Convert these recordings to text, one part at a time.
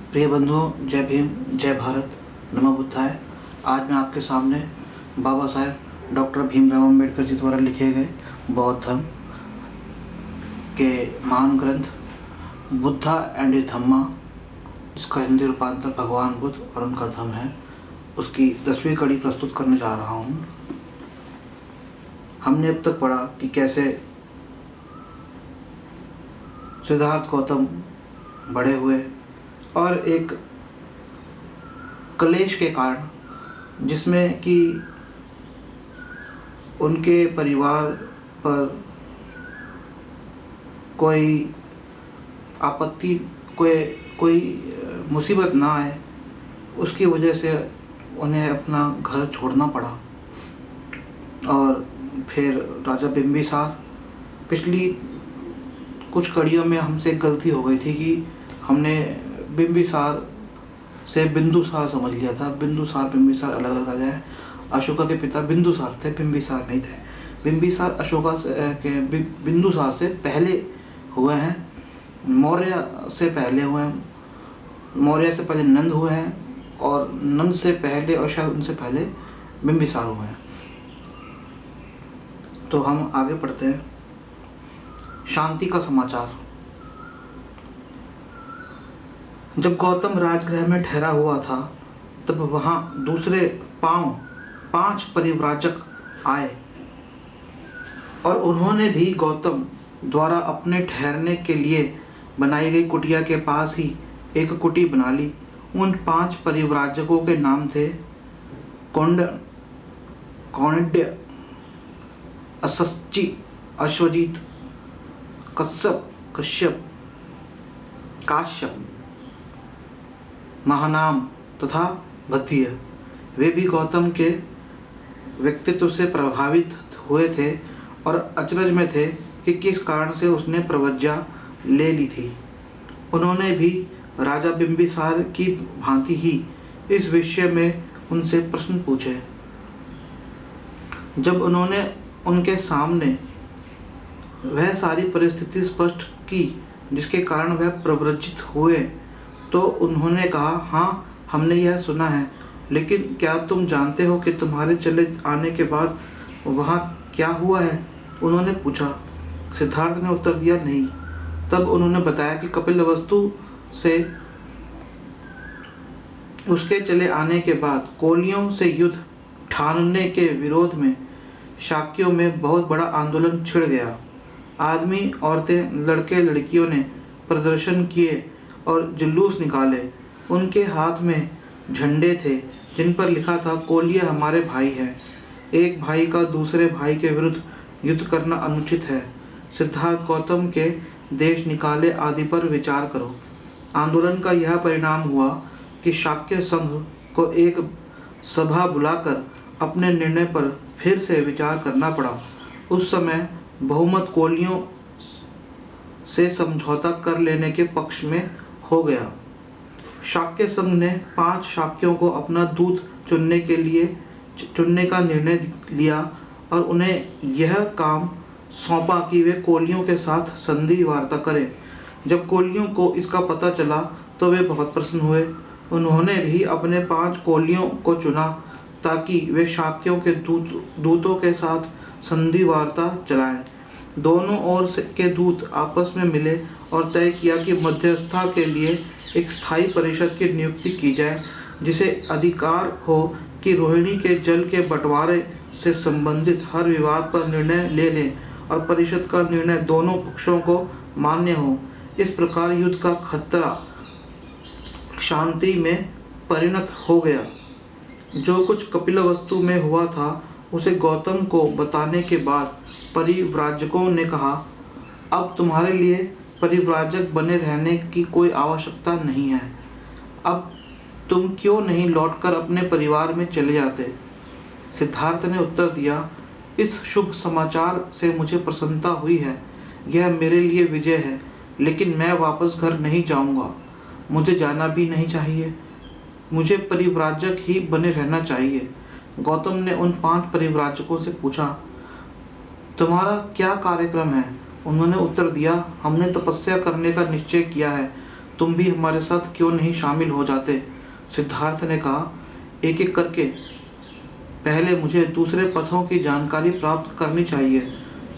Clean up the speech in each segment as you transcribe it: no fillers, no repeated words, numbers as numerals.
प्रिय बंधुओं, जय भीम, जय भारत, नमो बुद्धाय। आज मैं आपके सामने बाबा साहेब डॉक्टर भीमराव अम्बेडकर जी द्वारा लिखे गए बौद्ध धर्म के महान ग्रंथ बुद्धा एंड हिज धम्मा, जिसका हिंदी रूपांतर भगवान बुद्ध और उनका धम्म है, उसकी 10वीं कड़ी प्रस्तुत करने जा रहा हूँ। हमने अब तक पढ़ा कि कैसे सिद्धार्थ गौतम बड़े हुए और एक क्लेश के कारण, जिसमें कि उनके परिवार पर कोई आपत्ति, कोई मुसीबत ना आए, उसकी वजह से उन्हें अपना घर छोड़ना पड़ा। और फिर राजा बिंबिसार, पिछली कुछ कड़ियों में हमसे एक गलती हो गई थी कि हमने बिंबिसार से बिंदुसार समझ लिया था। बिंदुसार बिंबिसार अलग अलग राजा हैं। अशोका के पिता बिंदुसार थे, बिंबिसार नहीं थे। बिंबिसार अशोका के बिंदुसार से पहले हुए हैं, मौर्य से पहले हुए हैं, मौर्य से पहले नंद हुए हैं, और नंद से पहले और शायद उनसे पहले बिंबिसार हुए हैं। तो हम आगे पढ़ते हैं। शांति का समाचार। जब गौतम राजगृह में ठहरा हुआ था, तब वहां दूसरे 5 परिव्राजक आए और उन्होंने भी गौतम द्वारा अपने ठहरने के लिए बनाई गई कुटिया के पास ही एक कुटी बना ली। उन 5 परिव्राजकों के नाम थे कौंडिन्य, असस्ची, अश्वजीत, कश्यप, महानाम तथा भद्दिय। वे भी गौतम के व्यक्तित्व से प्रभावित हुए थे और अचरज में थे कि किस कारण से उसने प्रवज्ञा ले ली थी। उन्होंने भी राजा बिंबिसार की भांति ही इस विषय में उनसे प्रश्न पूछे। जब उन्होंने उनके सामने वह सारी परिस्थिति स्पष्ट की जिसके कारण वह प्रव्रजित हुए, तो उन्होंने कहा, हाँ, हमने यह सुना है, लेकिन क्या तुम जानते हो कि तुम्हारे चले आने के बाद वहाँ क्या हुआ है? उन्होंने पूछा। सिद्धार्थ ने उत्तर दिया, नहीं। तब उन्होंने बताया कि कपिलवस्तु से उसके चले आने के बाद कोलियों से युद्ध ठानने के विरोध में शाक्यों में बहुत बड़ा आंदोलन छिड़ गया। आदमी, औरतें, लड़के लड़कियों ने प्रदर्शन किए और जुलूस निकाले। उनके हाथ में झंडे थे जिन पर लिखा था, कोलिय हमारे भाई हैं, एक भाई का दूसरे भाई के विरुद्ध युद्ध करना अनुचित है, सिद्धार्थ गौतम के देश निकाले आदि पर विचार करो। आंदोलन का यह परिणाम हुआ कि शाक्य संघ को एक सभा बुलाकर अपने निर्णय पर फिर से विचार करना पड़ा। उस समय बहुमत कोलियों से समझौता कर लेने के पक्ष में हो गया। शाक्य संघ ने 5 शाक्यों को अपना दूत चुनने का निर्णय लिया और उन्हें यह काम सौंपा कि वे कोलियों के साथ संधि वार्ता करें। जब कोलियों को इसका पता चला तो वे बहुत प्रसन्न हुए। उन्होंने भी अपने 5 कोलियों को चुना ताकि वे शाक्यों के दूतों के साथ संधि वार्ता चलाएं। दोनों ओर के दूत आपस में मिले और तय किया कि मध्यस्थता के लिए एक स्थायी परिषद की नियुक्ति की जाए, जिसे अधिकार हो कि रोहिणी के जल के बंटवारे से संबंधित हर विवाद पर निर्णय ले लें और परिषद का निर्णय दोनों पक्षों को मान्य हो। इस प्रकार युद्ध का खतरा शांति में परिणत हो गया। जो कुछ कपिलवस्तु में हुआ था उसे गौतम को बताने के बाद परिव्राजकों ने कहा, अब तुम्हारे लिए परिव्राजक बने रहने की कोई आवश्यकता नहीं है। अब तुम क्यों नहीं लौटकर अपने परिवार में चले जाते? सिद्धार्थ ने उत्तर दिया, इस शुभ समाचार से मुझे प्रसन्नता हुई है। यह मेरे लिए विजय है, लेकिन मैं वापस घर नहीं जाऊंगा। मुझे जाना भी नहीं चाहिए। मुझे परिव्राजक ही बने रहना चाहिए। गौतम ने उन 5 परिव्राजकों से पूछा, तुम्हारा क्या कार्यक्रम है? उन्होंने उत्तर दिया, हमने तपस्या करने का निश्चय किया है। तुम भी हमारे साथ क्यों नहीं शामिल हो जाते? सिद्धार्थ ने कहा, एक एक करके। पहले मुझे दूसरे पथों की जानकारी प्राप्त करनी चाहिए।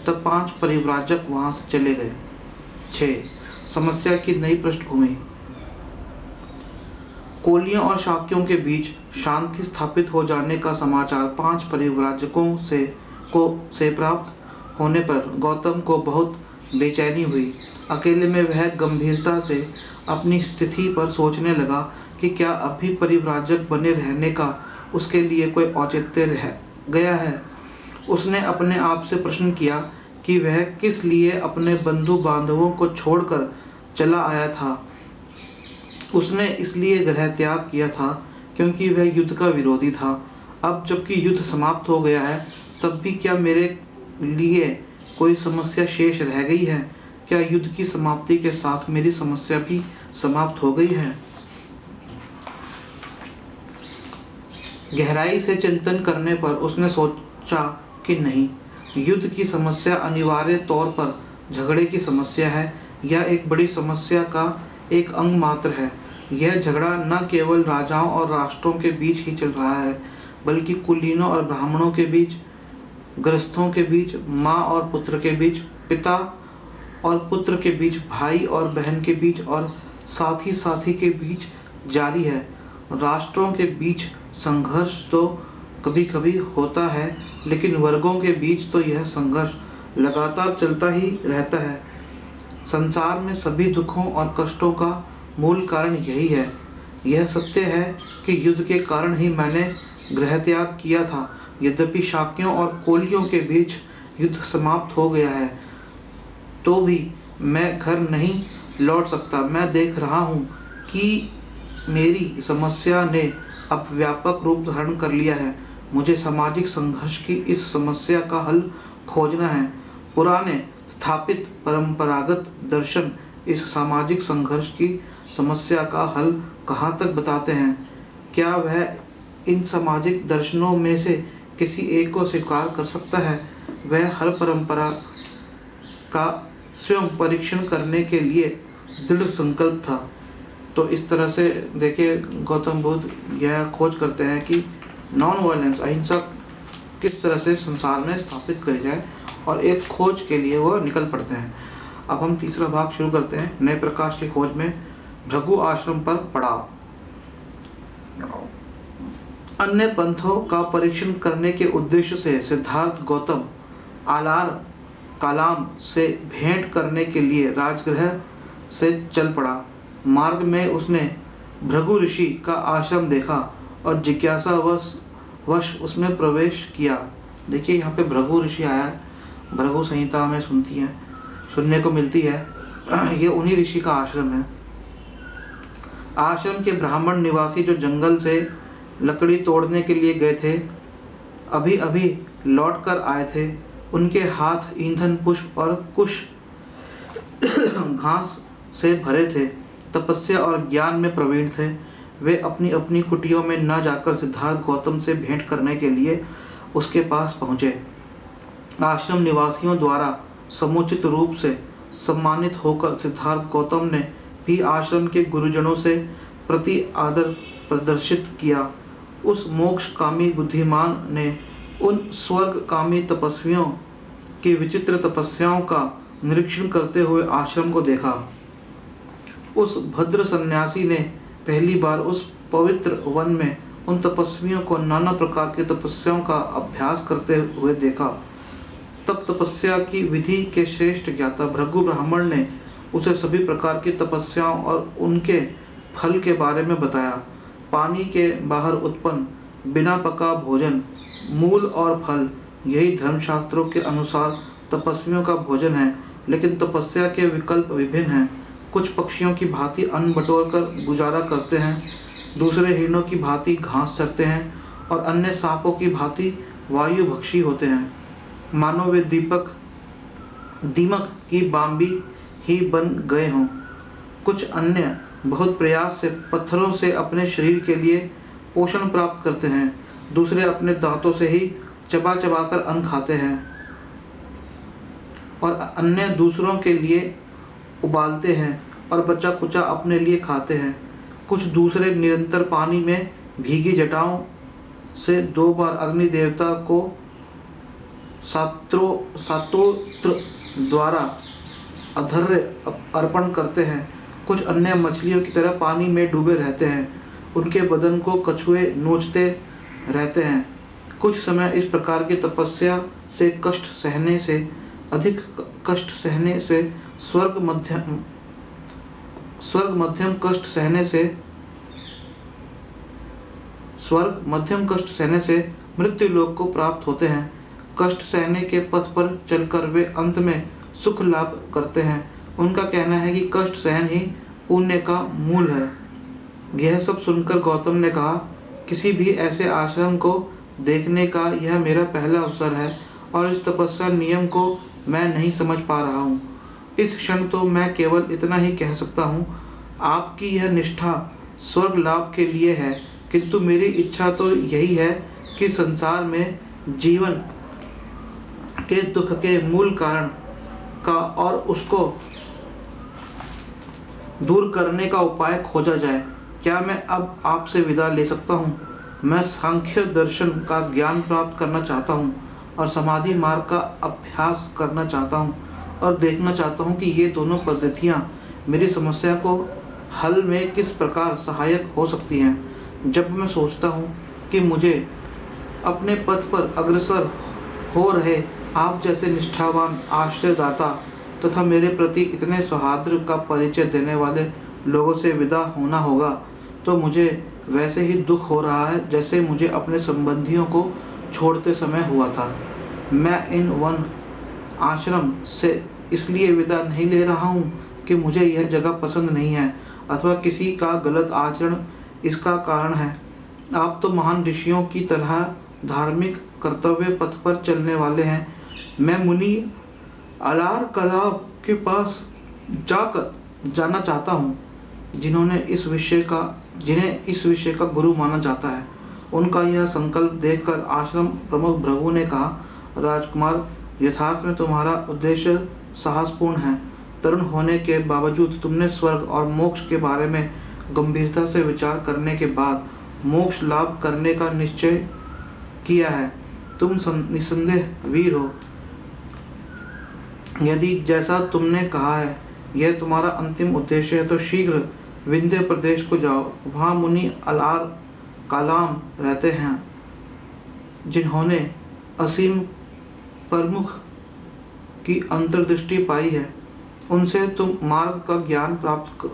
तब 5 परिव्राजक वहां से चले गए। 6. समस्या की नई पृष्ठभूमि। कोलियों और शाक्यों के बीच शांति स्थापित हो जाने का समाचार 5 परिव्राजकों से प्राप्त होने पर गौतम को बहुत बेचैनी हुई। अकेले में वह गंभीरता से अपनी स्थिति पर सोचने लगा कि क्या अब भी परिव्राजक बने रहने का उसके लिए कोई औचित्य रह गया है। उसने अपने आप से प्रश्न किया कि वह किस लिए अपने बंधु बांधवों को छोड़कर चला आया था। उसने इसलिए गृह त्याग किया था क्योंकि वह युद्ध का विरोधी था। अब जबकि युद्ध समाप्त हो गया है, तब भी क्या मेरे लिए कोई समस्या शेष रह गई है? क्या युद्ध की समाप्ति के साथ मेरी समस्या भी समाप्त हो गई है? गहराई से चिंतन करने पर उसने सोचा कि नहीं, युद्ध की समस्या अनिवार्य तौर पर झगड़े की समस्या है। यह एक बड़ी समस्या का एक अंग मात्र है। यह झगड़ा न केवल राजाओं और राष्ट्रों के बीच ही चल रहा है, बल्कि कुलीनों और ब्राह्मणों के बीच, गृहस्थों के बीच, माँ और पुत्र के बीच, पिता और पुत्र के बीच, भाई और बहन के बीच और साथी के बीच जारी है। राष्ट्रों के बीच संघर्ष तो कभी कभी होता है, लेकिन वर्गों के बीच तो यह संघर्ष लगातार चलता ही रहता है। संसार में सभी दुखों और कष्टों का मूल कारण यही है। यह सत्य है कि युद्ध के कारण ही मैंने गृह त्याग किया था। यद्यपि शाक्यों और कोलियों के बीच युद्ध समाप्त हो गया है, तो भी मैं घर नहीं लौट सकता। मैं देख रहा हूँ कि मेरी समस्या ने अब व्यापक रूप धारण कर लिया है। मुझे सामाजिक संघर्ष की इस समस्या का हल खोजना है। पुराने स्थापित परंपरागत दर्शन इस सामाजिक संघर्ष की समस्या का हल कहाँ तक बताते हैं? क्या वह इन सामाजिक दर्शनों में से किसी एक को स्वीकार कर सकता है? वह हर परंपरा का स्वयं परीक्षण करने के लिए दृढ़ संकल्प था। तो इस तरह से देखिए, गौतम बुद्ध यह खोज करते हैं कि नॉन वायलेंस, अहिंसा किस तरह से संसार में स्थापित करी जाए, और एक खोज के लिए वो निकल पड़ते हैं। अब हम तीसरा भाग शुरू करते हैं, नए प्रकाश की खोज में भृगु आश्रम पर पड़ाव। अन्य पंथों का परीक्षण करने के उद्देश्य से सिद्धार्थ गौतम आलार कालाम से भेंट करने के लिए राजगृह से चल पड़ा। मार्ग में उसने भृगु ऋषि का आश्रम देखा और जिज्ञासा वश उसमें प्रवेश किया। देखिए यहाँ पे भृगु ऋषि आया है, भृगु संहिता में सुनने को मिलती है। ये उन्हीं ऋषि का आश्रम है। आश्रम के ब्राह्मण निवासी जो जंगल से लकड़ी तोड़ने के लिए गए थे, अभी अभी लौट कर आए थे। उनके हाथ ईंधन, पुष्प और कुश घास से भरे थे। तपस्या और ज्ञान में प्रवीण थे। वे अपनी अपनी कुटियों में न जाकर सिद्धार्थ गौतम से भेंट करने के लिए उसके पास पहुँचे। आश्रम निवासियों द्वारा समुचित रूप से सम्मानित होकर सिद्धार्थ गौतम ने भी आश्रम के गुरुजनों से प्रति आदर प्रदर्शित किया। उस मोक्षकामी बुद्धिमान ने उन स्वर्गकामी तपस्वियों की विचित्र तपस्याओं का निरीक्षण करते हुए आश्रम को देखा। उस भद्र सन्यासी ने पहली बार उस पवित्र वन में उन तपस्वियों को नाना प्रकार की तपस्याओं का अभ्यास करते हुए देखा। तब तपस्या की विधि के श्रेष्ठ ज्ञाता भृगु ब्राह्मण ने उसे सभी प्रकार की तपस्याओं और उनके फल के बारे में बताया। पानी के बाहर उत्पन्न बिना पका भोजन, मूल और फल, यही धर्मशास्त्रों के अनुसार तपस्वियों का भोजन है। लेकिन तपस्या के विकल्प विभिन्न हैं। कुछ पक्षियों की भांति अन्न बटोर कर गुजारा करते हैं, दूसरे हिरणों की भांति घास चरते हैं, और अन्य सांपों की भांति वायुभक्षी होते हैं। मानो वे दीमक की बाम्बी ही बन गए हों। कुछ अन्य बहुत प्रयास से पत्थरों से अपने शरीर के लिए पोषण प्राप्त करते हैं, दूसरे अपने दांतों से ही चबा चबा कर अन्न खाते हैं, और अन्य दूसरों के लिए उबालते हैं। और बचा कुचा अपने लिए खाते हैं। कुछ दूसरे निरंतर पानी में भीगी जटाओं से 2 बार अग्नि देवता को सातोत्र द्वारा अर्घ्य अर्पण करते हैं। कुछ अन्य मछलियों की तरह पानी में डूबे रहते हैं। उनके बदन को कछुए नोचते रहते हैं। कुछ समय इस प्रकार की तपस्या से कष्ट सहने से अधिक कष्ट सहने से स्वर्ग मध्यम कष्ट सहने से मृत्यु लोक को प्राप्त होते हैं। कष्ट सहने के पथ पर चलकर वे अंत में सुख लाभ करते हैं। उनका कहना है कि कष्ट सहन ही पुण्य का मूल है। यह सब सुनकर गौतम ने कहा, किसी भी ऐसे आश्रम को देखने का यह मेरा पहला अवसर है और इस तपस्या नियम को मैं नहीं समझ पा रहा हूँ। इस क्षण तो मैं केवल इतना ही कह सकता हूँ, आपकी यह निष्ठा स्वर्ग लाभ के लिए है, किंतु मेरी इच्छा तो यही है कि संसार में जीवन के दुख के मूल कारण का और उसको दूर करने का उपाय खोजा जाए। क्या मैं अब आपसे विदा ले सकता हूँ? मैं सांख्य दर्शन का ज्ञान प्राप्त करना चाहता हूँ और समाधि मार्ग का अभ्यास करना चाहता हूँ और देखना चाहता हूँ कि ये दोनों पद्धतियाँ मेरी समस्या को हल में किस प्रकार सहायक हो सकती हैं। जब मैं सोचता हूँ कि मुझे अपने पथ पर अग्रसर हो रहे आप जैसे निष्ठावान आश्रयदाता तथा मेरे प्रति इतने सौहार्द का परिचय देने वाले लोगों से विदा होना होगा, तो मुझे वैसे ही दुख हो रहा है जैसे मुझे अपने संबंधियों को छोड़ते समय हुआ था। मैं इन वन आश्रम से इसलिए विदा नहीं ले रहा हूँ कि मुझे यह जगह पसंद नहीं है अथवा किसी का गलत आचरण इसका कारण है। आप तो महान ऋषियों की तरह धार्मिक कर्तव्य पथ पर चलने वाले हैं। मैं मुनि अलार कलाब के पास जाना चाहता हूँ, जिन्हें इस विषय का गुरु माना जाता है। उनका यह संकल्प देखकर आश्रम प्रमुख भृगु ने कहा, राजकुमार, यथार्थ में तुम्हारा उद्देश्य साहसपूर्ण है। तरुण होने के बावजूद तुमने स्वर्ग और मोक्ष के बारे में गंभीरता से विचार करने के बाद मोक्ष लाभ करने का निश्चय किया है। तुम निसंदेह वीर हो। यदि जैसा तुमने कहा है यह तुम्हारा अंतिम उद्देश्य है, तो शीघ्र विंध्य प्रदेश को जाओ। वहाँ मुनि अलार कालाम रहते हैं, जिन्होंने असीम प्रमुख की अंतर्दृष्टि पाई है। उनसे तुम मार्ग का ज्ञान प्राप्त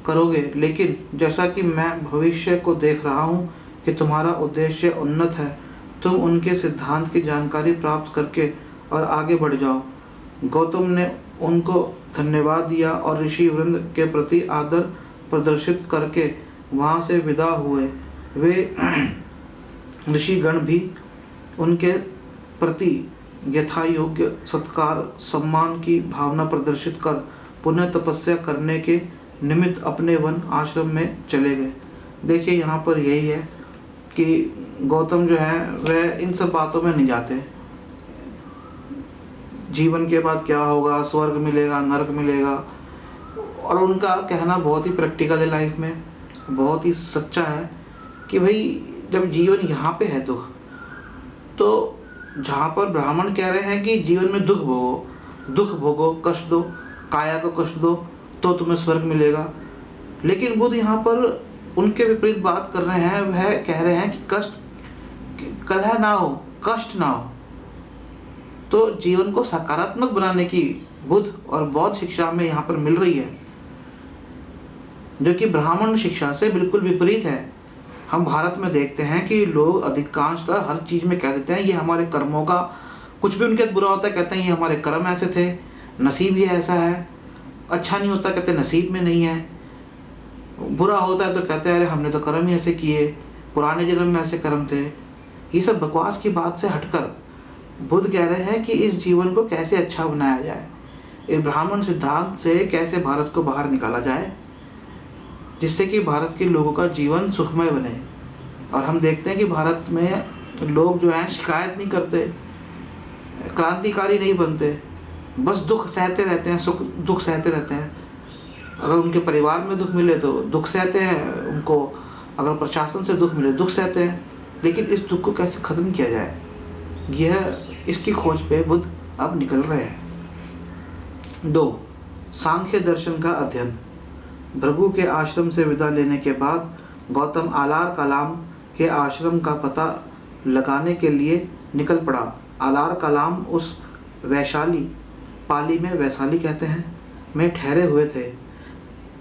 करोगे। लेकिन जैसा कि मैं भविष्य को देख रहा हूँ कि तुम्हारा उद्देश्य उन्नत है, तुम उनके सिद्धांत की जानकारी प्राप्त करके और आगे बढ़ जाओ। गौतम ने उनको धन्यवाद दिया और ऋषि वृंद के प्रति आदर प्रदर्शित करके वहाँ से विदा हुए। वे ऋषिगण भी उनके प्रति यथायोग्य सत्कार सम्मान की भावना प्रदर्शित कर पुनः तपस्या करने के निमित्त अपने वन आश्रम में चले गए। देखिए यहाँ पर यही है कि गौतम जो है वह इन सब बातों में नहीं जाते। जीवन के बाद क्या होगा, स्वर्ग मिलेगा, नरक मिलेगा, और उनका कहना बहुत ही प्रैक्टिकल है, लाइफ में बहुत ही सच्चा है कि भाई जब जीवन यहाँ पे है दुख, तो जहाँ पर ब्राह्मण कह रहे हैं कि जीवन में दुख भोगो, कष्ट दो, काया को कष्ट दो तो तुम्हें स्वर्ग मिलेगा, लेकिन बुद्ध यहाँ पर उनके विपरीत बात कर रहे हैं। वह कह रहे हैं कि कलह ना हो, कष्ट ना हो। तो जीवन को सकारात्मक बनाने की बुद्ध और बौद्ध शिक्षा में यहाँ पर मिल रही है, जो कि ब्राह्मण शिक्षा से बिल्कुल विपरीत है। हम भारत में देखते हैं कि लोग अधिकांशतः हर चीज़ में कह देते हैं ये हमारे कर्मों का, कुछ भी उनके बुरा होता है कहते हैं ये हमारे कर्म ऐसे थे, नसीब ही ऐसा है। अच्छा नहीं होता कहते नसीब में नहीं है, बुरा होता है तो कहते हैं अरे हमने तो कर्म ही ऐसे किए, पुराने जन्म में ऐसे कर्म थे। ये सब बकवास की बात से हटकर बुद्ध कह रहे हैं कि इस जीवन को कैसे अच्छा बनाया जाए, इस ब्राह्मण सिद्धांत से कैसे भारत को बाहर निकाला जाए, जिससे कि भारत के लोगों का जीवन सुखमय बने। और हम देखते हैं कि भारत में लोग जो हैं शिकायत नहीं करते, क्रांतिकारी नहीं बनते, बस दुख सहते रहते हैं, दुख सहते रहते हैं। अगर उनके परिवार में दुख मिले तो दुख सहते हैं, उनको अगर प्रशासन से दुख मिले दुख सहते हैं, लेकिन इस दुख को कैसे ख़त्म किया जाए, इसकी खोज पे बुद्ध अब निकल रहे हैं। 2. सांख्य दर्शन का अध्ययन। भृगु के आश्रम से विदा लेने के बाद गौतम आलार कलाम के आश्रम का पता लगाने के लिए निकल पड़ा। आलार कलाम उस वैशाली, पाली में वैशाली कहते हैं, में ठहरे हुए थे।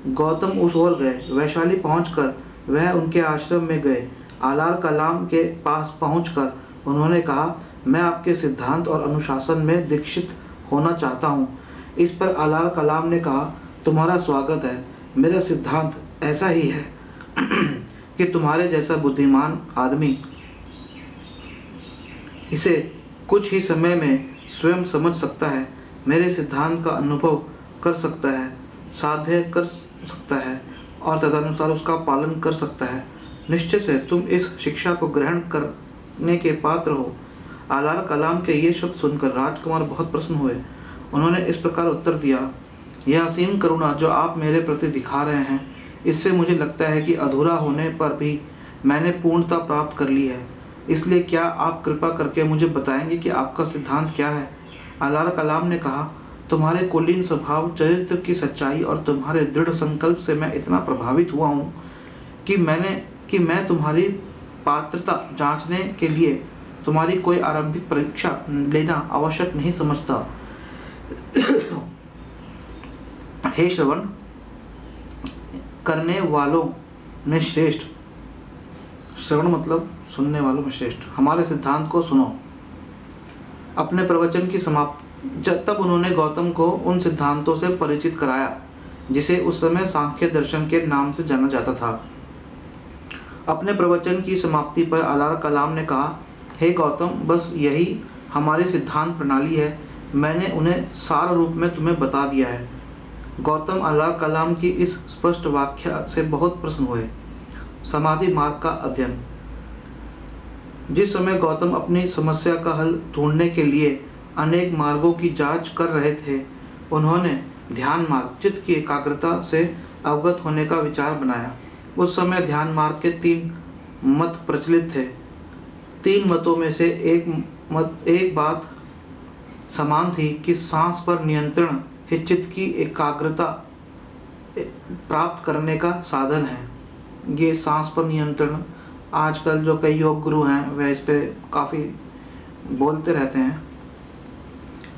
गौतम उस ओर गए। वैशाली पहुंचकर वह उनके आश्रम में गए। आलार कलाम के पास पहुंचकर उन्होंने कहा, मैं आपके सिद्धांत और अनुशासन में दीक्षित होना चाहता हूं। इस पर आलार कलाम ने कहा, तुम्हारा स्वागत है। मेरा सिद्धांत ऐसा ही है कि तुम्हारे जैसा बुद्धिमान आदमी इसे कुछ ही समय में स्वयं समझ सकता है, मेरे सिद्धांत का अनुभव कर सकता है, साध्य कर सकता है और तदनुसार उसका पालन कर सकता है। निश्चय से तुम इस शिक्षा को ग्रहण करने के पात्र हो। आलार कलाम के ये शब्द सुनकर राजकुमार बहुत प्रसन्न हुए। उन्होंने इस प्रकार उत्तर दिया, यह असीम करुणा जो आप मेरे प्रति दिखा रहे हैं, इससे मुझे लगता है कि अधूरा होने पर भी मैंने पूर्णता प्राप्त कर ली है। इसलिए क्या आप कृपा करके मुझे बताएंगे कि आपका सिद्धांत क्या है? आलार कलाम ने कहा, तुम्हारे कुलीन स्वभाव, चरित्र की सच्चाई और तुम्हारे दृढ़ संकल्प से मैं इतना प्रभावित हुआ हूँ कि मैं तुम्हारी पात्रता जांचने के लिए तुम्हारी कोई आरंभिक परीक्षा लेना आवश्यक नहीं समझता। हे श्रवण करने वालों में श्रेष्ठ, श्रवण मतलब सुनने वालों में श्रेष्ठ, हमारे सिद्धांत को सुनो। अपने प्रवचन की तब उन्होंने गौतम को उन सिद्धांतों से परिचित कराया जिसे उस समय सांख्य दर्शन के नाम से जाना जाता था। अपने प्रवचन की समाप्ति पर आलार कलाम ने कहा, हे गौतम, बस यही हमारी सिद्धांत प्रणाली है। मैंने उन्हें सार रूप में तुम्हें बता दिया है। गौतम आलार कलाम की इस स्पष्ट व्याख्या से बहुत प्रसन्न हुए। समाधि मार्ग का अध्ययन। जिस समय गौतम अपनी समस्या का हल ढूंढने के लिए अनेक मार्गों की जांच कर रहे थे, उन्होंने ध्यान मार्ग, चित्त की एकाग्रता से अवगत होने का विचार बनाया। उस समय ध्यान मार्ग के 3 मत प्रचलित थे। 3 मतों में से एक बात समान थी कि सांस पर नियंत्रण ही चित्त की एकाग्रता प्राप्त करने का साधन है। ये सांस पर नियंत्रण, आजकल जो कई योग गुरु हैं वह इस पे काफ़ी बोलते रहते हैं।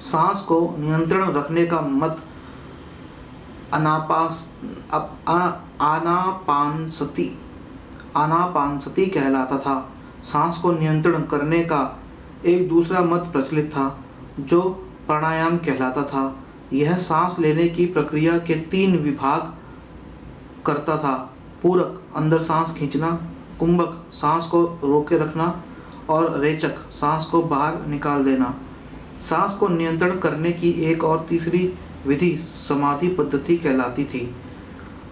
सांस को नियंत्रण रखने का मत आनापानसति कहलाता था। सांस को नियंत्रण करने का एक दूसरा मत प्रचलित था जो प्राणायाम कहलाता था। यह सांस लेने की प्रक्रिया के 3 विभाग करता था। पूरक, अंदर सांस खींचना, कुंभक, सांस को रोके रखना और रेचक, सांस को बाहर निकाल देना। सांस को नियंत्रण करने की एक और तीसरी विधि समाधि पद्धति कहलाती थी।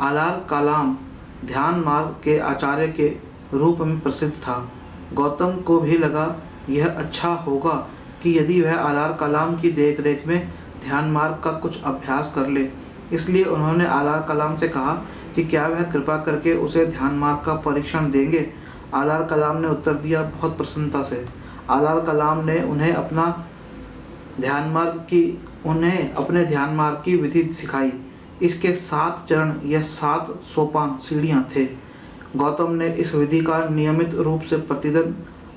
आलार कलाम ध्यान मार्ग के आचार्य के रूप में प्रसिद्ध था। गौतम को भी लगा यह अच्छा होगा कि यदि वह आलार कलाम की देखरेख में ध्यान मार्ग का कुछ अभ्यास कर ले। इसलिए उन्होंने आलार कलाम से कहा कि क्या वह कृपा करके उसे ध्यान मार्ग का परीक्षण देंगे। आलार कलाम ने उत्तर दिया, बहुत प्रसन्नता से। आलार कलाम ने उन्हें अपने ध्यान मार्ग की विधि सिखाई। इसके 7 चरण या 7 सोपान, सीढ़ियाँ थे। गौतम ने इस विधि का नियमित रूप से प्रतिदिन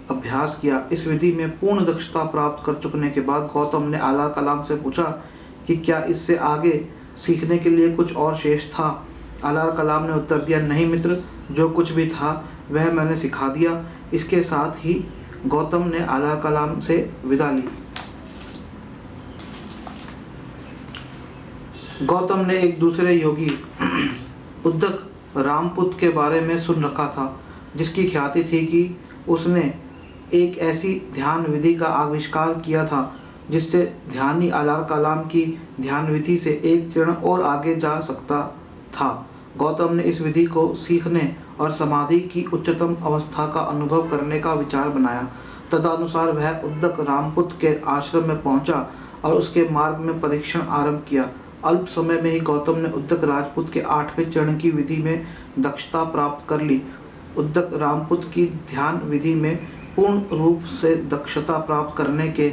अभ्यास किया। इस विधि में पूर्ण दक्षता प्राप्त कर चुकने के बाद गौतम ने आलार कलाम से पूछा कि क्या इससे आगे सीखने के लिए कुछ और शेष था। आलार कलाम ने उत्तर दिया, नहीं मित्र, जो कुछ भी था वह मैंने सिखा दिया। इसके साथ ही गौतम ने आलार कलाम से विदा ली। गौतम ने एक दूसरे योगी उद्दक रामपुत के बारे में सुन रखा था, जिसकी ख्याति थी कि उसने एक ऐसी ध्यान विधि का आविष्कार किया था जिससे ध्यानी आलार कलाम की ध्यान विधि से एक चरण और आगे जा सकता था। गौतम ने इस विधि को सीखने और समाधि की उच्चतम अवस्था का अनुभव करने का विचार बनाया। तदनुसार वह उद्दक रामपुत के आश्रम में पहुंचा और उसके मार्ग में परीक्षण आरंभ किया। अल्प समय में ही गौतम ने उद्दक राजपूत के 8वें चरण की विधि में दक्षता प्राप्त कर ली। उद्दक रामपूत की ध्यान विधि में पूर्ण रूप से दक्षता प्राप्त करने के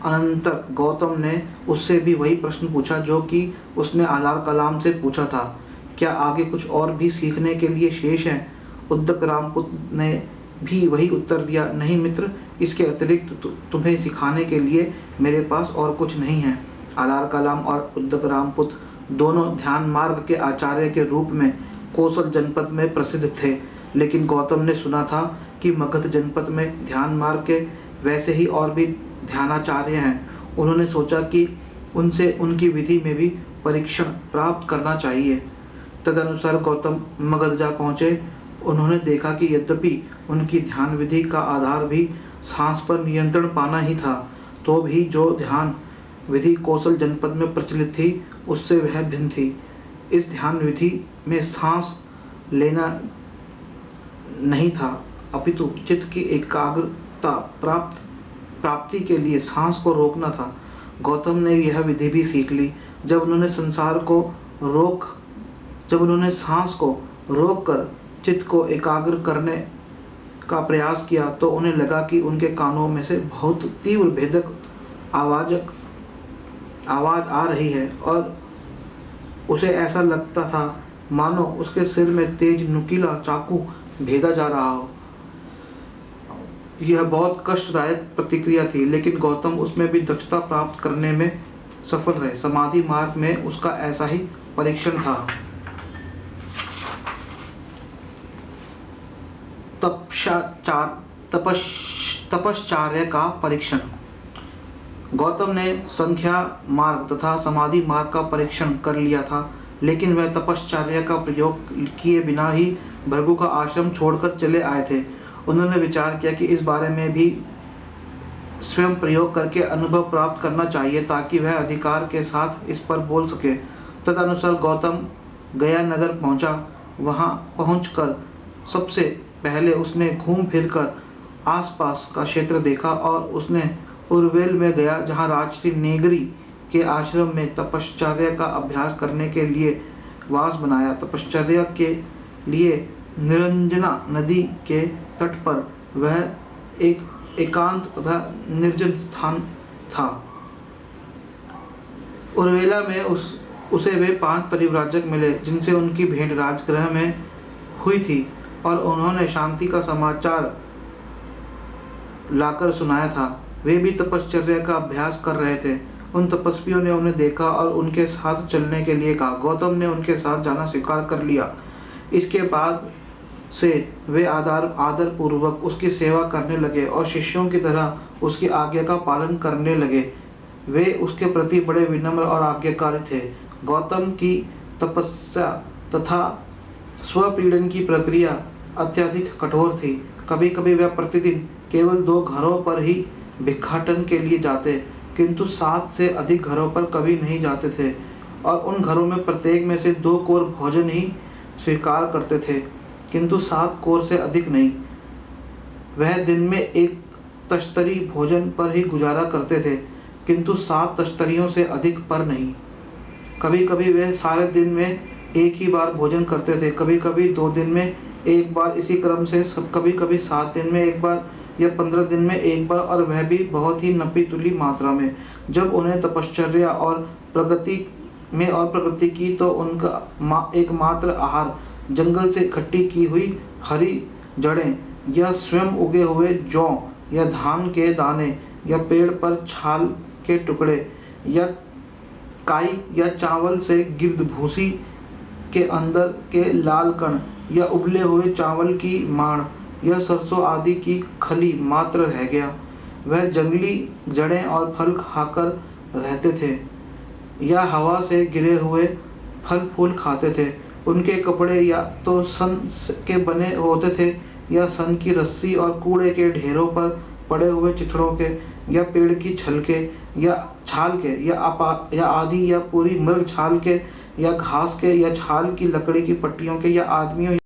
अनंतर गौतम ने उससे भी वही प्रश्न पूछा जो कि उसने अलार कलाम से पूछा था। क्या आगे कुछ और भी सीखने के लिए शेष है? उद्दक रामपूत ने भी वही उत्तर दिया, नहीं मित्र, इसके अतिरिक्त तुम्हें सिखाने के लिए मेरे पास और कुछ नहीं है। अलार कलाम और उद्दक रामपूत दोनों ध्यान मार्ग के आचार्य के रूप में कौशल जनपद में प्रसिद्ध थे, लेकिन गौतम ने सुना था कि मगध जनपद में ध्यान मार्ग के वैसे ही और भी ध्यानाचार्य हैं। उन्होंने सोचा कि उनसे उनकी विधि में भी परीक्षण प्राप्त करना चाहिए। तदनुसार गौतम मगध जा पहुँचे। उन्होंने देखा कि यद्यपि उनकी ध्यान विधि का आधार भी सांस पर नियंत्रण पाना ही था, तो भी जो ध्यान विधि कौशल जनपद में प्रचलित थी उससे वह भिन्न थी। इस ध्यान विधि में सांस लेना नहीं था, अपितु चित्त की एकाग्रता प्राप्ति के लिए सांस को रोकना था। गौतम ने यह विधि भी सीख ली। जब उन्होंने सांस को रोककर चित्त को एकाग्र करने का प्रयास किया तो उन्हें लगा कि उनके कानों में से बहुत तीव्र भेदक आवाज़ आ रही है और उसे ऐसा लगता था मानो उसके सिर में तेज नुकीला चाकू भेदा जा रहा हो। यह बहुत कष्टदायक प्रतिक्रिया थी, लेकिन गौतम उसमें भी दक्षता प्राप्त करने में सफल रहे। समाधि मार्ग में उसका ऐसा ही परीक्षण था। तपश्चर्या का परीक्षण। गौतम ने संख्या मार्ग तथा समाधि मार्ग का परीक्षण कर लिया था, लेकिन वह तपश्चर्या का प्रयोग किए बिना ही भृगु का आश्रम छोड़कर चले आए थे। उन्होंने विचार किया कि इस बारे में भी स्वयं प्रयोग करके अनुभव प्राप्त करना चाहिए ताकि वह अधिकार के साथ इस पर बोल सके। तदनुसार गौतम गया नगर पहुंचा। वहां पहुंचकर सबसे पहले उसने घूम फिरकर आसपास का क्षेत्र देखा और उसने उर्वेल में गया, जहां राजश्री नेगरी के आश्रम में तपश्चर्या का अभ्यास करने के लिए वास बनाया। तपश्चर्या के लिए निरंजना नदी के तट पर वह एक एकांत तथा निर्जन स्थान था। उर्वेला में उसे वे 5 परिव्राजक मिले जिनसे उनकी भेंट राजगृह में हुई थी और उन्होंने शांति का समाचार लाकर सुनाया था। वे भी तपश्चर्या का अभ्यास कर रहे थे। उन तपस्वियों ने उन्हें देखा और उनके साथ चलने के लिए कहा। गौतम ने उनके साथ जाना स्वीकार कर लिया। इसके बाद से वे आदर पूर्वक उसकी सेवा करने लगे और शिष्यों की तरह उसकी आज्ञा का पालन करने लगे। वे उसके प्रति बड़े विनम्र और आज्ञाकारी थे। गौतम की तपस्या तथा स्वपीड़न की प्रक्रिया अत्यधिक कठोर थी। कभी कभी वह प्रतिदिन केवल 2 घरों पर ही भिक्षाटन के लिए जाते, किंतु 7 से अधिक घरों पर कभी नहीं जाते थे और उन घरों में प्रत्येक में से 2 कोर भोजन ही स्वीकार करते थे, किंतु 7 कोर से अधिक नहीं। वह दिन में 1 तश्तरी भोजन पर ही गुजारा करते थे, किंतु 7 तश्तरियों से अधिक पर नहीं। कभी कभी वे सारे दिन में एक ही बार भोजन करते थे, कभी कभी 2 दिन में एक बार, इसी क्रम से कभी कभी 7 दिन में एक बार या 15 दिन में एक बार, और वह भी बहुत ही नपी-तुली मात्रा में। जब उन्हें तपश्चर्या और प्रगति की तो उनका एकमात्र आहार जंगल से इकट्ठी की हुई हरी जड़ें या स्वयं उगे हुए जौ या धान के दाने या पेड़ पर छाल के टुकड़े या काई या चावल से गिर्द भूसी के अंदर के लाल कण या उबले हुए चावल की माड़ या सरसों आदि की खली मात्र रह गया। वह जंगली जड़ें और फल खाकर रहते थे या हवा से गिरे हुए फल फूल खाते थे। उनके कपड़े या तो सन के बने होते थे या सन की रस्सी और कूड़े के ढेरों पर पड़े हुए चिथड़ों के या पेड़ की छाल के या आदि या पूरी मृग छाल के या घास के या छाल की लकड़ी की पट्टियों के या आदमियों